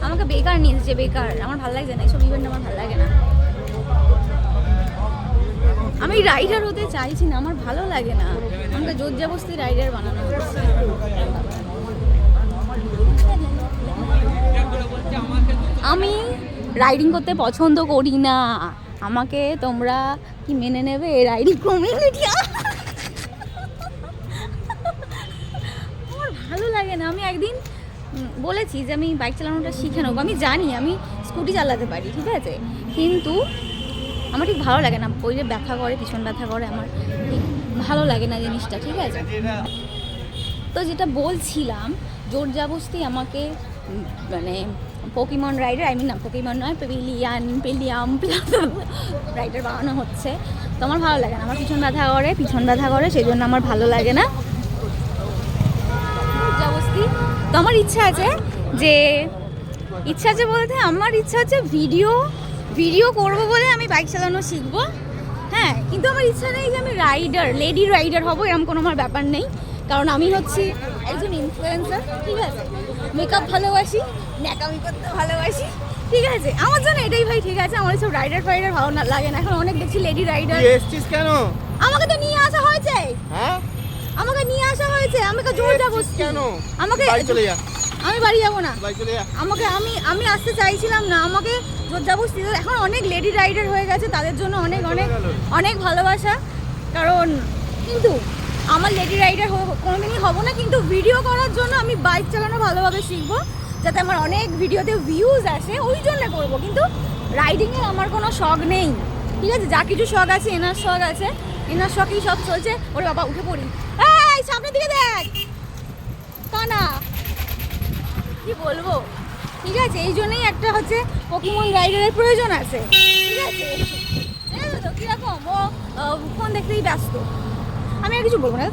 আমাকে বেকার নিয়ে এসেছে, বেকার। আমার ভালো লাগছে না এইসব ইভেন্ট, আমার ভালো লাগে না। আমি রাইডার হতে চাইছি না, আমার ভালো লাগে না। আমাকে জোর জবরদস্তি রাইডার বানানো হচ্ছে। আমি রাইডিং করতে পছন্দ করি না, আমাকে তোমরা কি মেনে নেবে রাইডিং কমিউনিটি? আমার ভালো লাগে না। আমি একদিন বলেছি যে আমি বাইক চালানোটা শিখে নেবো, আমি জানি আমি স্কুটি চালাতে পারি, ঠিক আছে, কিন্তু আমার ঠিক ভালো লাগে না। ওই যে ব্যথা করে, পিছন ব্যথা করে, আমার ঠিক ভালো লাগে না জিনিসটা, ঠিক আছে। তো যেটা বলছিলাম, জোর জবরদস্তি আমাকে মানে পোকেমন রাইডার, না পোকেমন নয়, পেলিয়াম রাইডার বানানো হচ্ছে। তো আমার ভালো লাগে না, আমার পিছন ব্যথা করে, সেই জন্য আমার ভালো লাগে না জবরদস্তি। তো আমার ইচ্ছা আছে বলতে আমার ইচ্ছা হচ্ছে ভিডিও করবো বলে আমি বাইক চালানো শিখবো, হ্যাঁ। কিন্তু আমার ইচ্ছা নেই যে আমি লেডি রাইডার হবো, এরকম কোনো আমার ব্যাপার নেই। কারণ আমি হচ্ছি একজন ইনফ্লুয়েন্সার, ঠিক আছে। মেকআপ ভালোবাসি, ন্যাকামি করতে ভালোবাসি, ঠিক আছে। আমার জন্য এটাই ভাই ঠিক আছে। আমার সব রাইডার ভালো না লাগে না। এখন অনেক দেখছি লেডি রাইডার। কেন আমাকে তো নিয়ে আসা হয়েছে, হ্যাঁ আমাকে নিয়ে আসা হয়েছে, আমাকে জোর জবরদস্তি। কেন? আমাকে চলে যা, আমি বাড়ি যাবো না, চলে যা। আমি আসতে চাইছিলাম না, আমাকে জোর জবরদস্তি। এখন অনেক লেডি রাইডার হয়ে গেছে, তাদের জন্য অনেক অনেক অনেক ভালোবাসা। কারণ কিন্তু আমার লেডি রাইডার কোনোদিনই হবো না, কিন্তু ভিডিও করার জন্য আমি বাইক চালানো ভালোভাবে শিখবো, যাতে আমার অনেক ভিডিওতে ভিউজ আসে, ওই জন্য করবো। কিন্তু রাইডিংয়ের আমার কোনো শখ নেই, ঠিক আছে। যা কিছু শখ আছে, এনার শখ আছে, এনার শখই সব চলছে। ওরে বাবা, উঠে পড়ি, এই সামনের দিকে দেখ, কানা, কি বলবো, ঠিক আছে। এই জন্যই একটা হচ্ছে পোকেমন রাইডারের প্রয়োজন আছে, ঠিক আছে। তো কিরকম ও ফোন দেখতেই ব্যস্ত, আমি আর কিছু বলবো না।